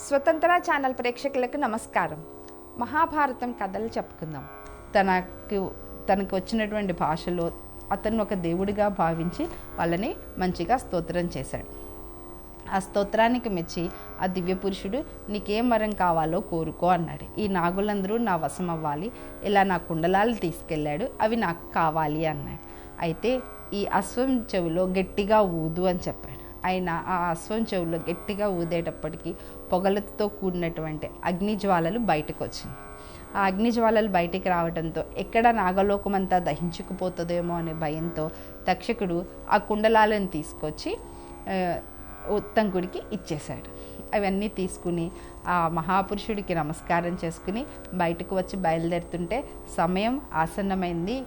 స్వతంత్ర ఛానల్ ప్రేక్షకులకు నమస్కారం. మహాభారతం కథలు చెప్పుకుందాం. తనకు వచ్చినటువంటి భాషలో అతను ఒక దేవుడిగా భావించి వాళ్ళని మంచిగా స్తోత్రం చేశాడు. ఆ స్తోత్రానికి మెచ్చి ఆ దివ్య పురుషుడు నీకేం వరం కావాలో కోరుకో అన్నాడు. ఈ నాగులందరూ నా వశం అవ్వాలి, ఇలా నా కుండలాలు తీసుకెళ్ళాడు, అవి నాకు కావాలి అన్నాడు. అయితే ఈ అశ్వం చెవిలో గట్టిగా ఊదు అని చెప్పాడు. ఆయన ఆ అశ్వం చెవులో గట్టిగా ఊదేటప్పటికీ పొగలతో కూడినటువంటి అగ్నిజ్వాలలు బయటకు వచ్చింది. ఆ అగ్నిజ్వాలలు బయటికి రావడంతో ఎక్కడ నాగలోకమంతా దహించుకుపోతుందేమో అనే భయంతో తక్షకుడు ఆ కుండలాలను తీసుకొచ్చి ఉత్తంకుడికి ఇచ్చేశాడు. అవన్నీ తీసుకుని ఆ మహాపురుషుడికి నమస్కారం చేసుకుని బయటకు వచ్చి బయలుదేరుతుంటే సమయం ఆసన్నమైంది.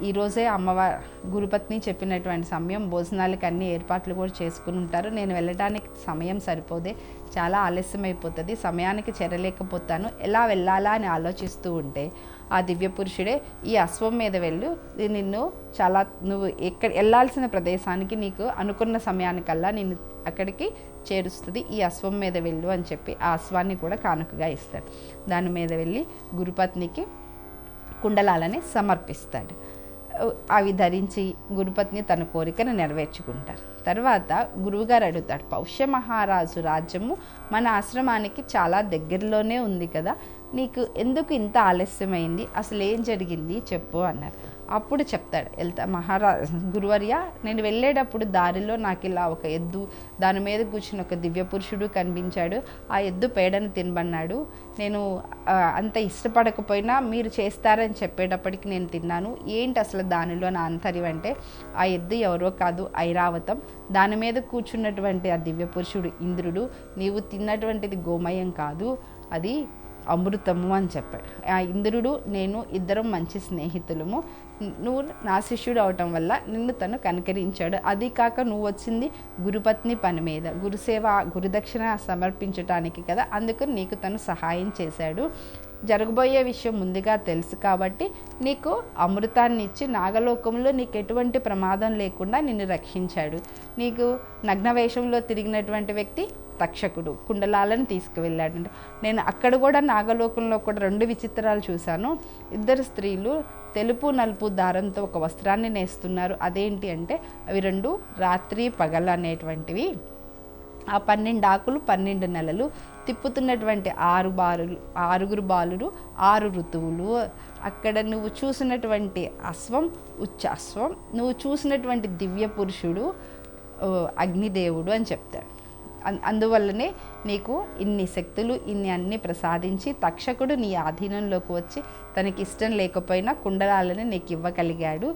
ఈరోజే అమ్మవారు గురుపత్ని చెప్పినటువంటి సమయం, భోజనాలకి అన్ని ఏర్పాట్లు కూడా చేసుకుని ఉంటారు. నేను వెళ్ళడానికి సమయం సరిపోదే, చాలా ఆలస్యం అయిపోతుంది, సమయానికి చేరలేకపోతాను, ఎలా వెళ్ళాలా అని ఆలోచిస్తూ ఉంటే ఆ దివ్య పురుషుడే ఈ అశ్వం మీద వెళ్ళు, నువ్వు వెళ్ళాల్సిన ప్రదేశానికి నీకు అనుకున్న సమయానికల్లా నేను అక్కడికి చేరుస్తుంది, ఈ అశ్వం మీద వెళ్ళు అని చెప్పి ఆ అశ్వాన్ని కూడా కానుకగా ఇస్తాడు. దాని మీద వెళ్ళి గురుపత్నికి కుండలాలని సమర్పిస్తాడు. అవి ధరించి గురుపత్ని తన కోరికను నెరవేర్చుకుంటారు. తర్వాత గురువుగారు అడుగుతాడు, పౌష్య మహారాజు రాజ్యము మన ఆశ్రమానికి చాలా దగ్గరలోనే ఉంది కదా, నీకు ఎందుకు ఇంత ఆలస్యమైంది, అసలు ఏం జరిగింది చెప్పు అన్నారు. అప్పుడు చెప్తాడు, గురువర్య, నేను వెళ్ళేటప్పుడు దారిలో నాకు ఇలా ఒక ఎద్దు, దాని మీద కూర్చుని ఒక దివ్య పురుషుడు కనిపించాడు. ఆ ఎద్దు పేడను తినబన్నాడు. నేను అంత ఇష్టపడకపోయినా మీరు చేస్తారని చెప్పేటప్పటికి నేను తిన్నాను. ఏంటి అసలు దానిలో నా ఆంతర్యం అంటే, ఆ ఎద్దు ఎవరో కాదు, ఐరావతం. దాని మీద కూర్చున్నటువంటి ఆ దివ్య పురుషుడు ఇంద్రుడు. నీవు తిన్నటువంటిది గోమయం కాదు, అది అమృతము అని చెప్పాడు. ఆ ఇంద్రుడు నేను ఇద్దరం మంచి స్నేహితులము, నువ్వు నా శిష్యుడు అవటం వల్ల నిన్ను తను కనికరించాడు. అది కాక నువ్వు వచ్చింది గురుపత్ని పని మీద, గురుసేవ గురుదక్షిణ సమర్పించటానికి కదా, అందుకు నీకు తను సహాయం చేశాడు. జరగబోయే విషయం ముందుగా తెలుసు కాబట్టి నీకు అమృతాన్ని ఇచ్చి నాగలోకంలో నీకు ఎటువంటి ప్రమాదం లేకుండా నిన్ను రక్షించాడు. నీకు నగ్నవేషంలో తిరిగినటువంటి వ్యక్తి తక్షకుడు కుండలాలను తీసుకువెళ్ళాడంటే, నేను అక్కడ కూడా నాగలోకంలో కూడా రెండు విచిత్రాలు చూశాను. ఇద్దరు స్త్రీలు తెలుపు నలుపు దారంతో ఒక వస్త్రాన్ని నేస్తున్నారు. అదేంటి అంటే అవి రెండు రాత్రి పగలు అనేటువంటివి. ఆ 12 ఆకులు 12 నెలలు తిప్పుతున్నటువంటి 6 బాలురు 6 ఋతువులు. అక్కడ నువ్వు చూసినటువంటి అశ్వం ఉచ్చాశ్వం, నువ్వు చూసినటువంటి దివ్య పురుషుడు అగ్నిదేవుడు అని చెప్తాడు. అందువల్లనే నీకు ఇన్ని శక్తులు ఇన్ని అన్ని ప్రసాదించి తక్షకుడు నీ ఆధీనంలోకి వచ్చి తనకి ఇష్టం లేకపోయినా కుండలాలని నీకు ఇవ్వగలిగాడు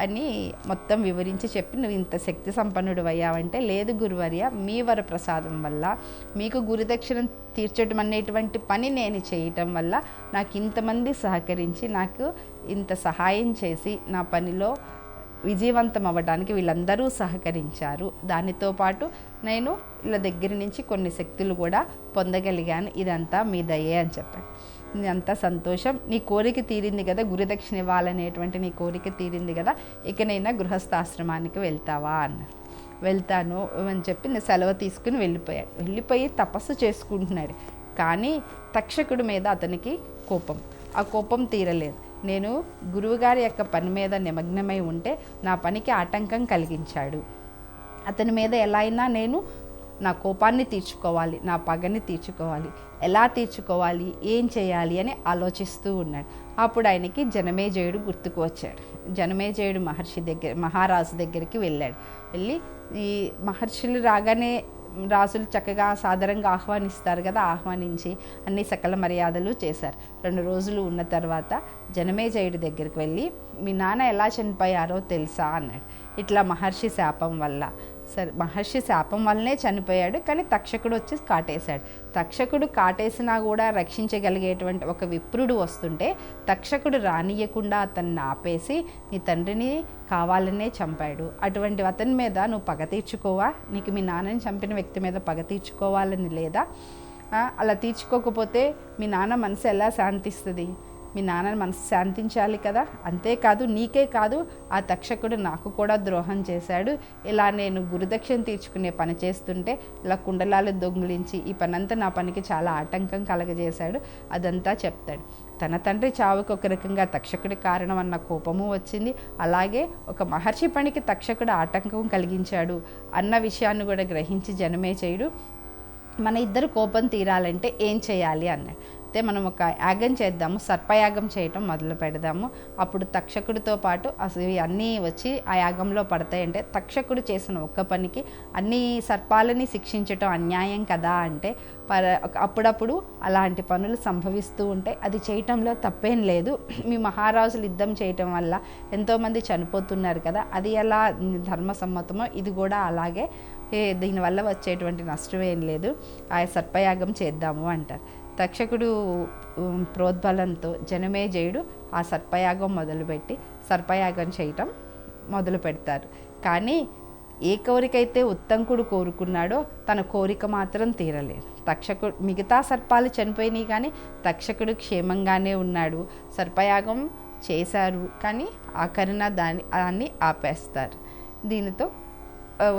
అని మొత్తం వివరించి చెప్పి, నువ్వు ఇంత శక్తి సంపన్నుడు అయ్యావంటే, లేదు గురువర్య, మీ వర ప్రసాదం వల్ల మీకు గురుదక్షిణ తీర్చడం అనేటువంటి పని నేను చేయటం వల్ల నాకు ఇంతమంది సహకరించి నాకు ఇంత సహాయం చేసి నా పనిలో విజయవంతం అవ్వడానికి వీళ్ళందరూ సహకరించారు. దానితో పాటు నేను వీళ్ళ దగ్గర నుంచి కొన్ని శక్తులు కూడా పొందగలిగాను, ఇదంతా మీ దయే అని చెప్పాడు. అంతా సంతోషం, నీ కోరిక తీరింది కదా, గురుదక్షిణ ఇవ్వాలనేటువంటి నీ కోరిక తీరింది కదా, ఇకనైనా గృహస్థాశ్రమానికి వెళ్తావా అన్నారు. వెళ్తాను అని చెప్పి నేను సెలవు తీసుకుని వెళ్ళిపోయి తపస్సు చేసుకుంటున్నాడు. కానీ తక్షకుడి మీద అతనికి కోపం, ఆ కోపం తీరలేదు. నేను గురువుగారి యొక్క పని మీద నిమగ్నమై ఉంటే నా పనికి ఆటంకం కలిగించాడు. అతని మీద ఎలా అయినా నేను నా కోపాన్ని తీర్చుకోవాలి, నా పగని తీర్చుకోవాలి, ఎలా తీర్చుకోవాలి, ఏం చేయాలి అని ఆలోచిస్తూ ఉన్నాడు. అప్పుడు ఆయనకి జనమేజయుడు గుర్తుకు వచ్చాడు. జనమేజయుడు మహారాజు దగ్గరికి వెళ్ళాడు. వెళ్ళి ఈ మహర్షులు రాగానే రాజులు చక్కగా సాదరంగా ఆహ్వానిస్తారు కదా, ఆహ్వానించి అన్ని సకల మర్యాదలు చేశారు. 2 రోజులు ఉన్న తర్వాత జనమేజయుడి దగ్గరికి వెళ్ళి, మీ నాన్న ఎలా చనిపోయారో తెలుసా అన్నాడు. ఇట్లా మహర్షి శాపం వల్ల. సరే, మహర్షి శాపం వల్లనే చనిపోయాడు, కానీ తక్షకుడు వచ్చి కాటేశాడు. తక్షకుడు కాటేసినా కూడా రక్షించగలిగేటువంటి ఒక విప్రుడు వస్తుంటే తక్షకుడు రానియకుండా అతన్ని ఆపేసి నీ తండ్రిని కావాలనే చంపాడు. అటువంటి అతని మీద నువ్వు పగ తీర్చుకోవా? నీకు మీ నాన్నని చంపిన వ్యక్తి మీద పగ తీర్చుకోవాలని లేదా? అలా తీర్చుకోకపోతే మీ నాన్న మనసు ఎలా శాంతిస్తుంది? మీ నాన్న మనసు శాంతించాలి కదా, అంతేకాదు నీకే కాదు ఆ తక్షకుడు నాకు కూడా ద్రోహం చేశాడు, ఇలా నేను గురుదక్షిణ తీర్చుకునే పని చేస్తుంటే ఇలా కుండలాలు దొంగిలించి ఈ పనంతా నా పనికి చాలా ఆటంకం కలగజేశాడు, అదంతా చెప్తాడు. తన తండ్రి చావుకు ఒక రకంగా తక్షకుడి కారణం అన్న కోపము వచ్చింది, అలాగే ఒక మహర్షి పనికి తక్షకుడు ఆటంకం కలిగించాడు అన్న విషయాన్ని కూడా గ్రహించి జనమేజయుడు మన ఇద్దరు కోపం తీరాలంటే ఏం చేయాలి అన్నాడు. అయితే మనం ఒక యాగం చేద్దాము, సర్పయాగం చేయటం మొదలు పెడదాము, అప్పుడు తక్షకుడితో పాటు అసలు అన్నీ వచ్చి ఆ యాగంలో పడతాయంటే తక్షకుడు చేసిన ఒక్క పనికి అన్ని సర్పాలని శిక్షించటం అన్యాయం కదా అంటే అప్పుడప్పుడు అలాంటి పనులు సంభవిస్తూ ఉంటే అది చేయటంలో తప్పేం లేదు. మీ మహారాజులు యుద్ధం చేయటం వల్ల ఎంతోమంది చనిపోతున్నారు కదా, అది ఎలా ధర్మసమ్మతమో ఇది కూడా అలాగే, దీనివల్ల వచ్చేటువంటి నష్టం ఏం లేదు, ఆ సర్పయాగం చేద్దాము అంటారు. తక్షకుడు ప్రోద్బలంతో జనమేజయుడు ఆ సర్పయాగం మొదలుపెట్టి సర్పయాగం చేయటం మొదలు పెడతారు. కానీ ఏ కోరికైతే ఉత్తంకుడు కోరుకున్నాడో తన కోరిక మాత్రం తీరలేదు. తక్షకుడు మిగతా సర్పాలు చనిపోయినాయి కానీ తక్షకుడు క్షేమంగానే ఉన్నాడు. సర్పయాగం చేశారు కానీ ఆఖరిన దాన్ని ఆపేస్తారు. దీనితో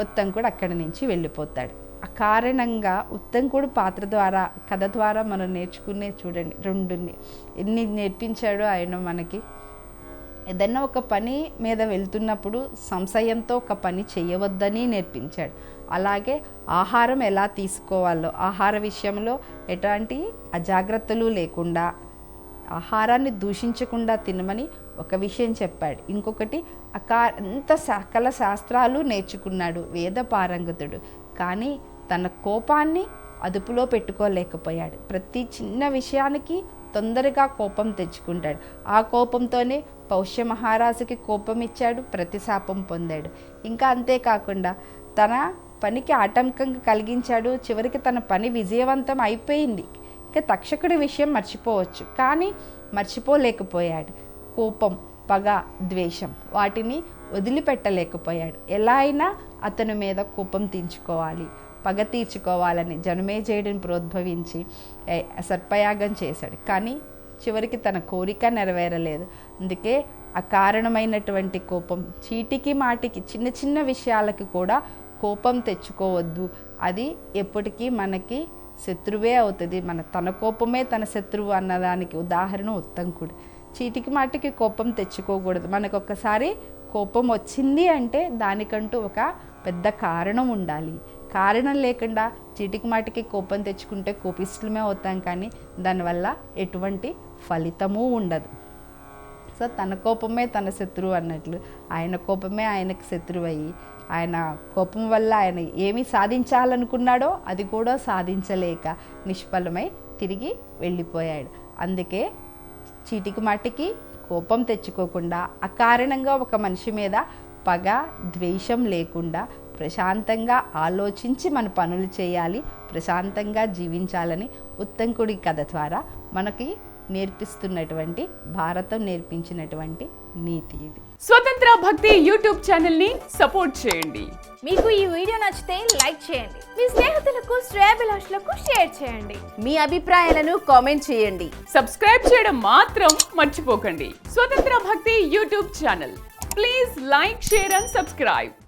ఉత్తంకుడు అక్కడి నుంచి వెళ్ళిపోతాడు. ఆ కారణంగా ఉత్తంకుడు పాత్ర ద్వారా కథ ద్వారా మనం నేర్చుకునే చూడండి ఎన్ని నేర్పించాడో ఆయన మనకి. ఏదన్నా ఒక పని మీద వెళ్తున్నప్పుడు సంశయంతో ఒక పని చేయవద్దని నేర్పించాడు. అలాగే ఆహారం ఎలా తీసుకోవాలో ఆహార విషయంలో ఎలాంటి అజాగ్రత్తలు లేకుండా ఆహారాన్ని దూషించకుండా తినమని ఒక విషయం చెప్పాడు. ఇంకొకటి అంత సకల శాస్త్రాలు నేర్చుకున్నాడు, వేద పారంగతుడు, కానీ తన కోపాన్ని అదుపులో పెట్టుకోలేకపోయాడు. ప్రతి చిన్న విషయానికి తొందరగా కోపం తెచ్చుకుంటాడు. ఆ కోపంతోనే పౌష్య మహారాజుకి కోపం ఇచ్చాడు, ప్రతిశాపం పొందాడు. ఇంకా అంతేకాకుండా తన పనికి ఆటంకం కలిగించాడు. చివరికి తన పని విజయవంతం అయిపోయింది, ఇంకా తక్షకుడి విషయం మర్చిపోవచ్చు, కానీ మర్చిపోలేకపోయాడు. కోపం, పగ, ద్వేషం వాటిని వదిలిపెట్టలేకపోయాడు. ఎలా అయినా అతని మీద కోపం తీర్చుకోవాలి, పగ తీర్చుకోవాలని జనమేజయుడిని ప్రోద్భవించి సర్పయాగం చేశాడు. కానీ చివరికి తన కోరిక నెరవేరలేదు. అందుకే అకారణమైనటువంటి కోపం, చీటికి మాటికి చిన్న చిన్న విషయాలకి కూడా కోపం తెచ్చుకోవద్దు, అది ఎప్పటికీ మనకి శత్రువే అవుతుంది. తన కోపమే తన శత్రువు అన్నదానికి ఉదాహరణ ఉత్తంకుడు. చీటికి మాటికి కోపం తెచ్చుకోకూడదు. మనకు ఒక్కసారి కోపం వచ్చింది అంటే దానికంటూ ఒక పెద్ద కారణం ఉండాలి. కారణం లేకుండా చీటికి మాటికి కోపం తెచ్చుకుంటే కోపిస్తులమే అవుతాం, కానీ దానివల్ల ఎటువంటి ఫలితము ఉండదు. సో తన కోపమే తన శత్రువు అన్నట్లు ఆయన కోపమే ఆయనకు శత్రువు అయ్యి ఆయన కోపం వల్ల ఆయన ఏమి సాధించాలనుకున్నాడో అది కూడా సాధించలేక నిష్ఫలమై తిరిగి వెళ్ళిపోయాడు. అందుకే చీటికి మాటికి కోపం తెచ్చుకోకుండా అకారణంగా ఒక మనిషి మీద పగ, ద్వేషం లేకుండా ప్రశాంతంగా ఆలోచించి మన పనులు చేయాలి, ప్రశాంతంగా జీవించాలని ఉత్తంకుడి కథ ద్వారా మనకి నేర్పిస్తున్నటువంటి, భారతం నేర్పించినటువంటి నీతి ఇది. స్వతంత్ర భక్తి యూట్యూబ్ ఛానల్ ని సపోర్ట్ చేయండి. మీకు ఈ వీడియో నచ్చితే లైక్ చేయండి, మీ స్నేహితులకు, శ్రేయోభిలాషులకు షేర్ చేయండి, మీ అభిప్రాయాలను కామెంట్ చేయండి, సబ్స్క్రైబ్ చేయడం మాత్రం మర్చిపోకండి. స్వతంత్ర భక్తి YouTube channel, please like, share and subscribe.